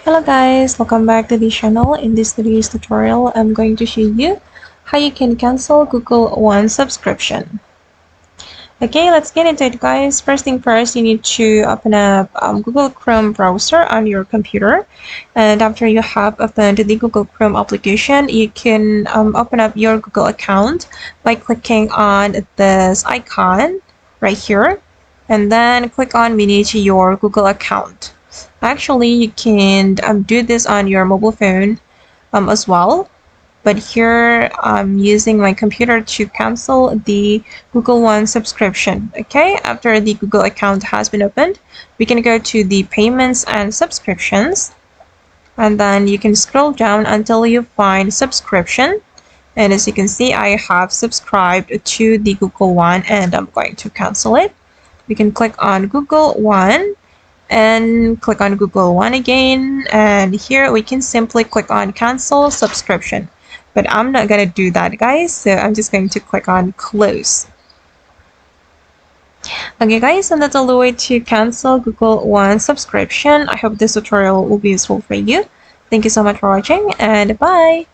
Hello guys, welcome back to the channel. In this today's tutorial, I'm going to show you how you can cancel Google One subscription. Okay, let's get into it guys. First thing first, you need to open up Google Chrome browser on your computer. And after you have opened the Google Chrome application, you can open up your Google account by clicking on this icon right here. And then click on manage your Google account. Actually, you can do this on your mobile phone as well. But here I'm using my computer to cancel the Google One subscription. Okay, after the Google account has been opened, we can go to the payments and subscriptions. And then you can scroll down until you find subscription. And as you can see, I have subscribed to the Google One and I'm going to cancel it. We can click on Google One and click on Google One again, and here we can simply click on cancel subscription, but I'm not gonna do that guys, so I'm just going to click on close. Okay guys, and that's all the way to cancel Google One subscription. I hope this tutorial will be useful for you. Thank you so much for watching, and bye.